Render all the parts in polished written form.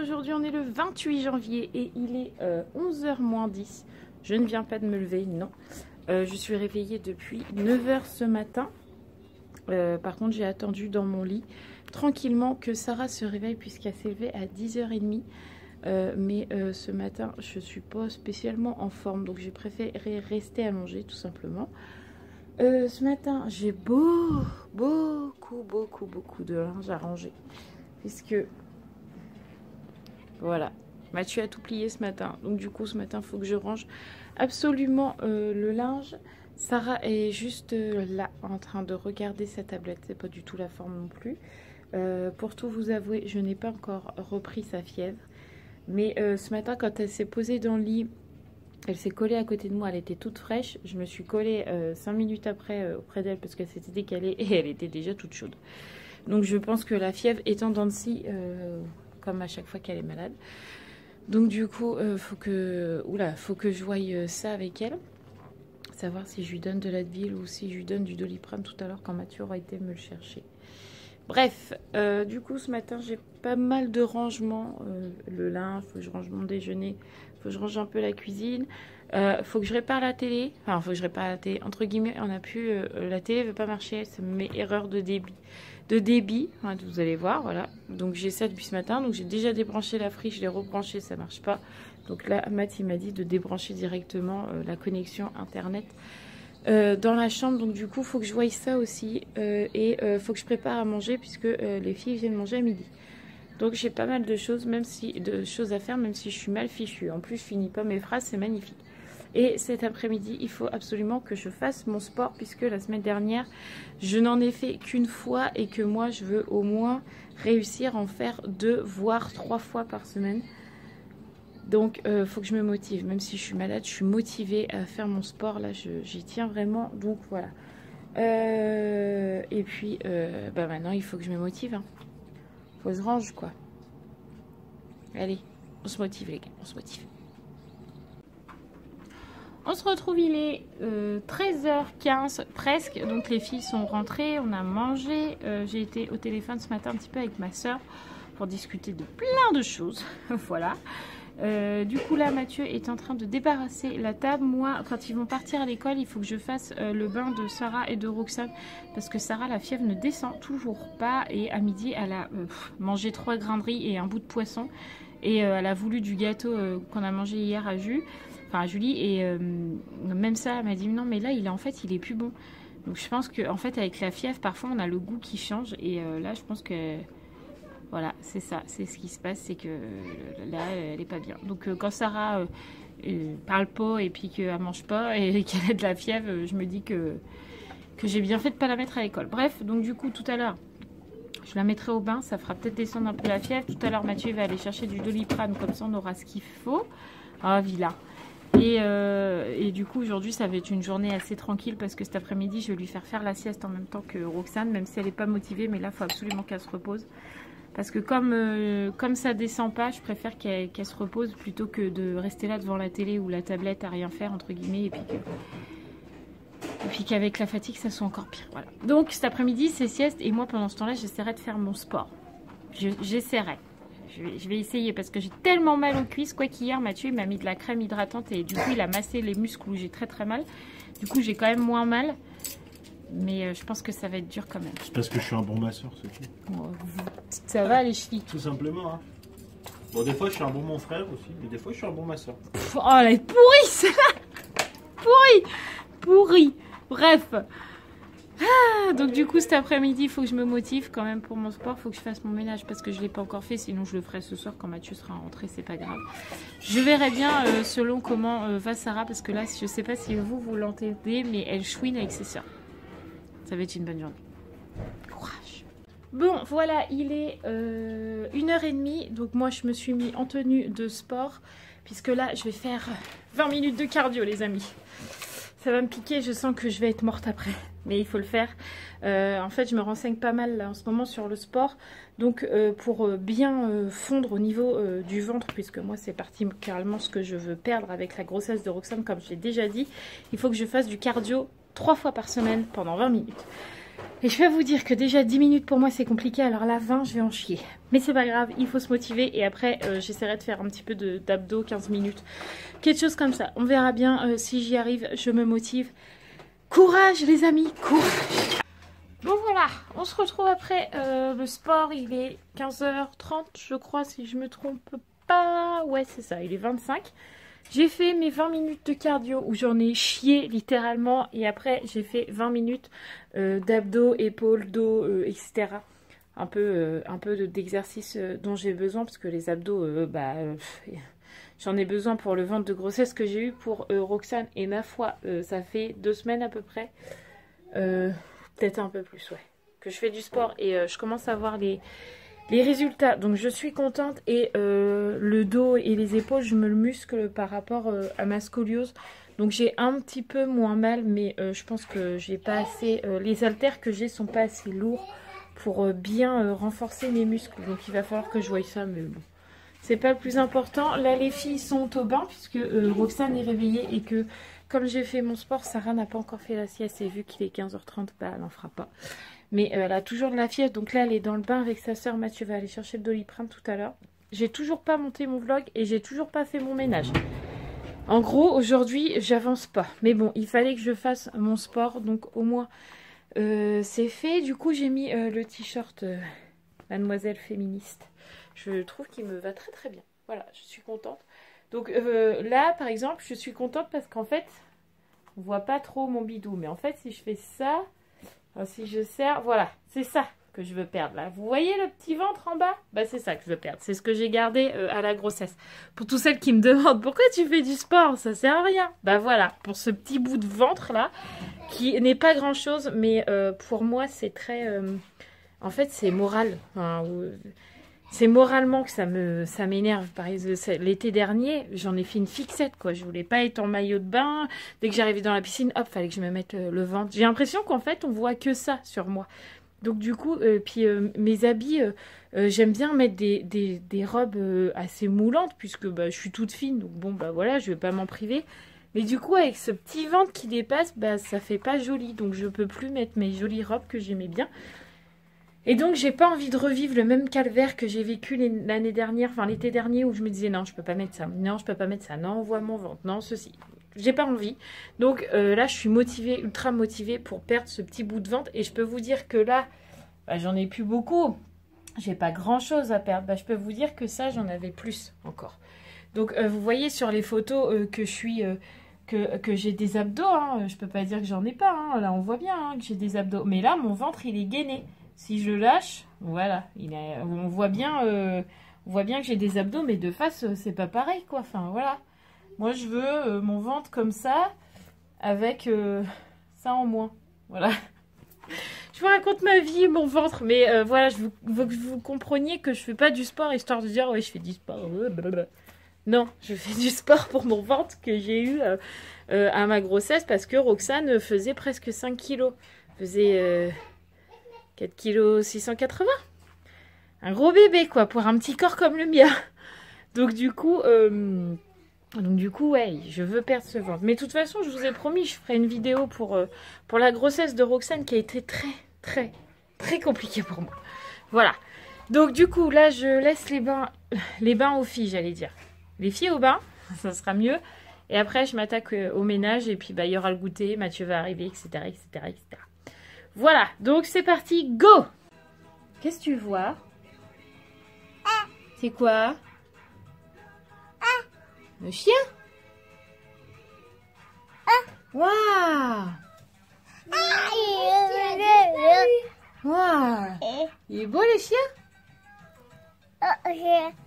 Aujourd'hui on est le 28 janvier et il est 11h moins 10. Je ne viens pas de me lever, non. Je suis réveillée depuis 9h ce matin. Par contre j'ai attendu dans mon lit tranquillement que Sarah se réveille puisqu'elle s'est levée à 10h30. Mais ce matin je suis pas spécialement en forme, donc j'ai préféré rester allongée tout simplement. Ce matin j'ai beaucoup de linge à ranger puisque voilà, Mathieu a tout plié ce matin, donc du coup ce matin il faut que je range absolument le linge. Sarah est juste là en train de regarder sa tablette, c'est pas du tout la forme non plus. Pour tout vous avouer, je n'ai pas encore repris sa fièvre, mais ce matin quand elle s'est posée dans le lit, elle s'est collée à côté de moi, elle était toute fraîche. Je me suis collée 5 minutes après auprès d'elle parce qu'elle s'était décalée et elle était déjà toute chaude. Donc je pense que la fièvre est en dents de scie, comme à chaque fois qu'elle est malade. Donc du coup, faut que je voie ça avec elle. Savoir si je lui donne de l'Advil ou si je lui donne du Doliprane tout à l'heure quand Mathieu aura été me le chercher. Bref, du coup ce matin j'ai pas mal de rangements. Le linge, faut que je range mon déjeuner, faut que je range un peu la cuisine. Faut que je répare la télé. Enfin, faut que je répare la télé. Entre guillemets, on a pu. La télé veut pas marcher, ça me met erreur de débit. Hein, vous allez voir, voilà. Donc j'ai ça depuis ce matin. Donc j'ai déjà débranché la frite, je l'ai rebranché, ça marche pas. Donc là, Matt il m'a dit de débrancher directement la connexion internet dans la chambre. Donc du coup, faut que je voie ça aussi et faut que je prépare à manger puisque les filles viennent manger à midi. Donc j'ai pas mal de choses, à faire, même si je suis mal fichue. En plus, je finis pas mes phrases, c'est magnifique. Et cet après-midi, il faut absolument que je fasse mon sport puisque la semaine dernière, je n'en ai fait qu'une fois et que moi, je veux au moins réussir à en faire 2 voire 3 fois par semaine. Donc, faut que je me motive. Même si je suis malade, je suis motivée à faire mon sport. Là, j'y tiens vraiment. Donc, voilà. Et puis, maintenant, il faut que je me motive. Hein. Faut se ranger, quoi. Allez, on se motive, les gars. On se motive. On se retrouve, il est 13h15 presque. Donc, les filles sont rentrées. On a mangé. J'ai été au téléphone ce matin un petit peu avec ma soeur pour discuter de plein de choses. Voilà. Du coup là Mathieu est en train de débarrasser la table. Moi quand ils vont partir à l'école il faut que je fasse le bain de Sarah et de Roxane parce que Sarah la fièvre ne descend toujours pas et à midi elle a mangé 3 grains de riz et un bout de poisson et elle a voulu du gâteau qu'on a mangé hier à Julie et même ça elle m'a dit non mais là il est plus bon. Donc je pense que en fait avec la fièvre parfois on a le goût qui change et là je pense que voilà, c'est ça, c'est ce qui se passe, c'est que là, elle est pas bien. Donc quand Sarah parle pas et puis qu'elle mange pas et qu'elle a de la fièvre, je me dis que j'ai bien fait de pas la mettre à l'école. Bref, donc du coup, tout à l'heure, je la mettrai au bain, ça fera peut-être descendre un peu la fièvre. Tout à l'heure, Mathieu va aller chercher du Doliprane, comme ça on aura ce qu'il faut. Ah, vilain. Et du coup, aujourd'hui, ça va être une journée assez tranquille parce que cet après-midi, je vais lui faire la sieste en même temps que Roxane, même si elle n'est pas motivée, mais là, il faut absolument qu'elle se repose. Parce que comme ça descend pas, je préfère qu'elle se repose plutôt que de rester là devant la télé ou la tablette à rien faire, entre guillemets, et puis qu'avec la fatigue, ça soit encore pire. Voilà. Donc cet après-midi, c'est sieste, et moi, pendant ce temps-là, j'essaierai de faire mon sport. J'essaierai. Je vais essayer, parce que j'ai tellement mal aux cuisses. Quoi qu'hier, Mathieu, il m'a mis de la crème hydratante, et du coup, il a massé les muscles où j'ai très mal. Du coup, j'ai quand même moins mal. Mais je pense que ça va être dur quand même. C'est parce que je suis un bon masseur, c'est tout. Oh, ça va les chevilles. Tout simplement. Hein. Bon, des fois je suis un bon mon frère aussi, mais des fois je suis un bon masseur. Pff, oh, elle est pourrie celle-là. Pourrie. Bref. Ah, donc du coup cet après-midi, il faut que je me motive quand même pour mon sport. Il faut que je fasse mon ménage parce que je ne l'ai pas encore fait. Sinon je le ferai ce soir quand Mathieu sera rentré, c'est pas grave. Je verrai bien selon comment va Sarah. Parce que là, je sais pas si vous l'entendez, mais elle chouine avec ses soeurs. Ça va être une bonne journée. Courage. Bon, voilà, il est 1h30. Donc moi, je me suis mis en tenue de sport. Puisque là, je vais faire 20 minutes de cardio, les amis. Ça va me piquer, je sens que je vais être morte après. Mais il faut le faire. En fait, je me renseigne pas mal là, en ce moment sur le sport. Donc, pour bien fondre au niveau du ventre, puisque moi, c'est particulièrement ce que je veux perdre avec la grossesse de Roxane, comme je l'ai déjà dit, il faut que je fasse du cardio 3 fois par semaine pendant 20 minutes. Et je vais vous dire que déjà 10 minutes pour moi c'est compliqué, alors là 20 je vais en chier. Mais c'est pas grave, il faut se motiver et après j'essaierai de faire un petit peu d'abdos 15 minutes. Quelque chose comme ça, on verra bien si j'y arrive, je me motive. Courage les amis, courage. Bon voilà, on se retrouve après le sport, il est 15h30 je crois si je me trompe pas. Ouais c'est ça, il est 25. J'ai fait mes 20 minutes de cardio où j'en ai chié littéralement et après j'ai fait 20 minutes d'abdos, épaules, dos, etc. Un peu d'exercice dont j'ai besoin parce que les abdos, j'en ai besoin pour le ventre de grossesse que j'ai eu pour Roxane et ma foi, ça fait 2 semaines à peu près, peut-être un peu plus, ouais, que je fais du sport et je commence à voir les résultats, donc je suis contente et le dos et les épaules, je me le muscle par rapport à ma scoliose. Donc j'ai un petit peu moins mal, mais je pense que j'ai pas assez. Les haltères que j'ai sont pas assez lourds pour bien renforcer mes muscles. Donc il va falloir que je voie ça, mais bon. C'est pas le plus important. Là les filles sont au bain puisque Roxane est réveillée et que comme j'ai fait mon sport, Sarah n'a pas encore fait la sieste et vu qu'il est 15h30, bah elle en fera pas. Mais elle a toujours de la fièvre, donc là elle est dans le bain avec sa soeur. Mathieu va aller chercher le Doliprane tout à l'heure. J'ai toujours pas monté mon vlog et j'ai toujours pas fait mon ménage. En gros, aujourd'hui, j'avance pas. Mais bon, il fallait que je fasse mon sport, donc au moins c'est fait. Du coup, j'ai mis le t-shirt Mademoiselle Féministe. Je trouve qu'il me va très très bien. Voilà, je suis contente. Donc là, par exemple, je suis contente parce qu'en fait, on voit pas trop mon bidou. Mais en fait, si je fais ça... Alors, si je serre, voilà, c'est ça que je veux perdre là. Vous voyez le petit ventre en bas? Bah c'est ça que je veux perdre. C'est ce que j'ai gardé à la grossesse. Pour toutes celles qui me demandent pourquoi tu fais du sport, ça sert à rien. Bah voilà, pour ce petit bout de ventre là, qui n'est pas grand chose, mais pour moi c'est très... en fait c'est moral. Enfin, c'est moralement que ça m'énerve. Par exemple, l'été dernier, j'en ai fait une fixette, quoi. Je voulais pas être en maillot de bain. Dès que j'arrivais dans la piscine, hop, fallait que je me mette le ventre. J'ai l'impression qu'en fait, on voit que ça sur moi. Donc du coup, mes habits, j'aime bien mettre des robes assez moulantes, puisque bah, je suis toute fine. Donc bon, bah voilà, je vais pas m'en priver. Mais du coup, avec ce petit ventre qui dépasse, bah ça fait pas joli. Donc je peux plus mettre mes jolies robes que j'aimais bien. Et donc, j'ai pas envie de revivre le même calvaire que j'ai vécu l'année dernière, enfin l'été dernier, où je me disais non, je peux pas mettre ça, non, je peux pas mettre ça, non, on voit mon ventre, non, ceci. J'ai pas envie. Donc là, je suis motivée, ultra motivée pour perdre ce petit bout de ventre. Et je peux vous dire que là, bah, j'en ai plus beaucoup. J'ai pas grand chose à perdre. Bah, je peux vous dire que ça, j'en avais plus encore. Donc, vous voyez sur les photos que je suis... que j'ai des abdos, hein. Je peux pas dire que j'en ai pas, hein. Là on voit bien hein, que j'ai des abdos. Mais là, mon ventre, il est gainé. Si je lâche, voilà, on voit bien que j'ai des abdos, mais de face, c'est pas pareil, quoi. Enfin, voilà. Moi, je veux mon ventre comme ça, avec ça en moins. Voilà. Je vous raconte ma vie, mon ventre, mais voilà, je veux que vous compreniez que je fais pas du sport histoire de dire, ouais, je fais du sport. Non, je fais du sport pour mon ventre que j'ai eu à ma grossesse, parce que Roxane faisait presque 5 kilos. Faisait... 4 kg 680. Un gros bébé, quoi, pour un petit corps comme le mien. Donc du coup, ouais, je veux perdre ce ventre. Mais de toute façon, je vous ai promis, je ferai une vidéo pour la grossesse de Roxane qui a été très, très, très compliquée pour moi. Voilà. Donc du coup, là, je laisse les bains aux filles, j'allais dire. Les filles au bain, ça sera mieux. Et après, je m'attaque au ménage et puis bah, il y aura le goûter, Mathieu va arriver, etc., etc., etc. Voilà, donc c'est parti, go! Qu'est-ce que tu vois? C'est quoi? Le chien? Waouh! Waouh! Il est beau le chien?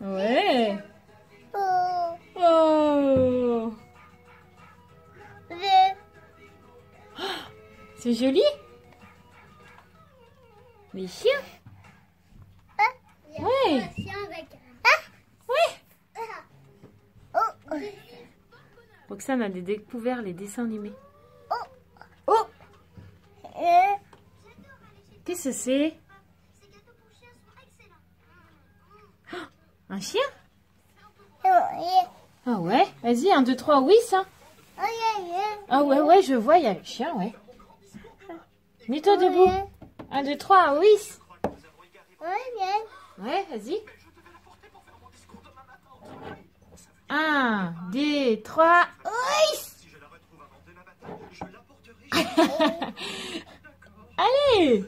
Ouais! Oh! C'est joli? Les chiens? Ouais. Ouais. Roxane a découvert les dessins animés. Oh. Qu'est-ce que c'est? Un chien? Ah ouais. Vas-y, 1, 2, 3, oui ça. Ah ouais, je vois, il y a le chien, ouais. Mets-toi debout. 1, 2, 3, oui. Ouais, Ouais, vas-y. 1, 2, 3, oui. Allez.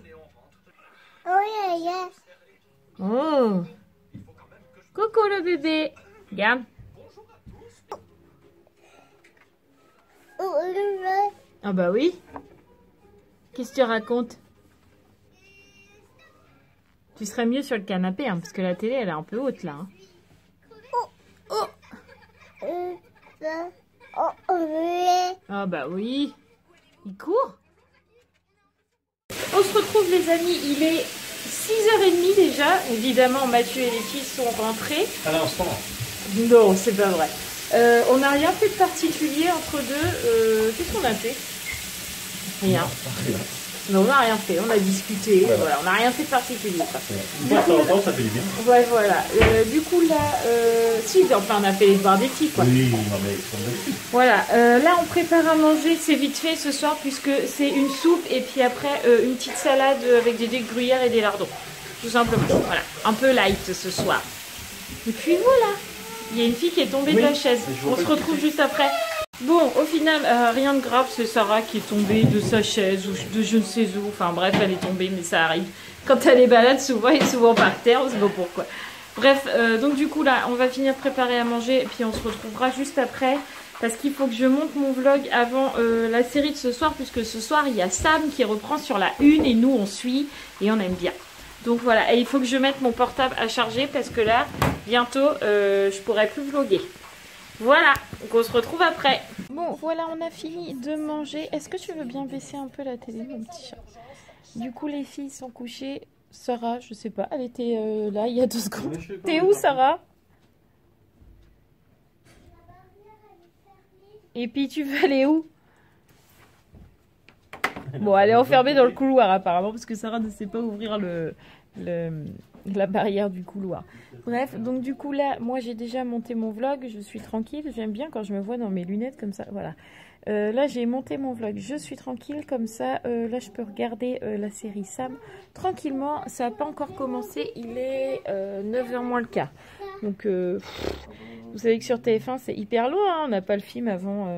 Oh. Coucou le bébé. Regarde. Ah bah oui. Qu'est-ce que tu racontes? Tu serais mieux sur le canapé, hein, parce que la télé, elle est un peu haute, là. Hein. Ah bah oui. Il court. On se retrouve, les amis. Il est 6h30 déjà. Évidemment, Mathieu et les filles sont rentrés. À l'instant. Non, c'est pas vrai. On n'a rien fait de particulier entre deux. Qu'est-ce qu'on a fait? Rien. Non, on n'a rien fait. On a discuté. Voilà. Voilà, on n'a rien fait de particulier. Boire de temps en temps, ça fait du bien. Ouais, voilà. Du coup, là, si, enfin, on a fait les devoirs des filles, quoi. Oui, non mais ils sont dessus. Voilà. Là, on prépare à manger. C'est vite fait ce soir, puisque c'est une soupe et puis après, une petite salade avec des gruyères et des lardons. Tout simplement. Voilà. Un peu light ce soir. Et puis voilà. Il y a une fille qui est tombée de la chaise. On se retrouve juste après. Bon, au final, rien de grave, c'est Sarah qui est tombée de sa chaise ou de je ne sais où. Enfin bref, elle est tombée, mais ça arrive. Quand elle est balade, souvent, elle est souvent par terre, on ne sait pas pourquoi. Bref, donc du coup là, on va finir de préparer à manger et puis on se retrouvera juste après. Parce qu'il faut que je monte mon vlog avant la série de ce soir, puisque ce soir, il y a Sam qui reprend sur la 1 et nous, on suit et on aime bien. Donc voilà, et il faut que je mette mon portable à charger parce que là, bientôt, je pourrai plus vlogger. Voilà, donc on se retrouve après. Bon, voilà, on a fini de manger. Est-ce que tu veux bien baisser un peu la télé, mon petit chat? Du coup, les filles sont couchées. Sarah, je sais pas, elle était là il y a 2 secondes. T'es où, Sarah? Et puis, tu veux aller où? Bon, elle est enfermée dans le couloir apparemment parce que Sarah ne sait pas ouvrir la barrière du couloir. Bref, donc du coup là, moi j'ai déjà monté mon vlog, je suis tranquille. J'aime bien quand je me vois dans mes lunettes comme ça, voilà. Là j'ai monté mon vlog, je suis tranquille comme ça. Là je peux regarder la série Sam tranquillement. Ça n'a pas encore commencé, il est 9h moins le quart. Donc vous savez que sur TF1 c'est hyper loin, hein, on n'a pas le film avant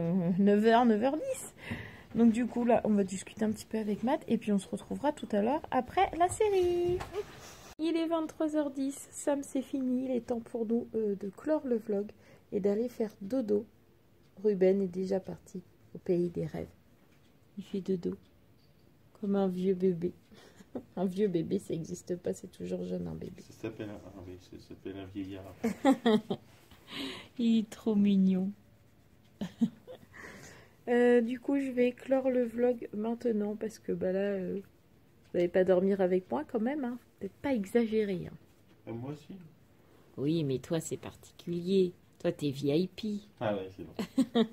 9h, 9h10. Donc du coup là on va discuter un petit peu avec Matt et puis on se retrouvera tout à l'heure après la série. Il est 23h10, Sam c'est fini, il est temps pour nous de clore le vlog et d'aller faire dodo. Ruben est déjà parti au pays des rêves. Il fait dodo comme un vieux bébé. Un vieux bébé ça n'existe pas, c'est toujours jeune un bébé. Ça s'appelle un vieillard. Il est trop mignon. Du coup, je vais clore le vlog maintenant parce que bah là, vous n'allez pas dormir avec moi quand même. Hein. Peut-être pas exagéré. Hein. Moi aussi. Oui, mais toi, c'est particulier. Toi, t'es VIP. Ah ouais, c'est bon.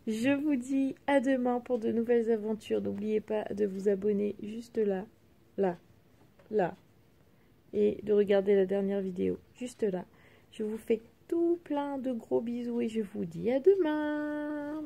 Je vous dis à demain pour de nouvelles aventures. N'oubliez pas de vous abonner juste là, là, là. Et de regarder la dernière vidéo juste là. Je vous fais tout plein de gros bisous et je vous dis à demain.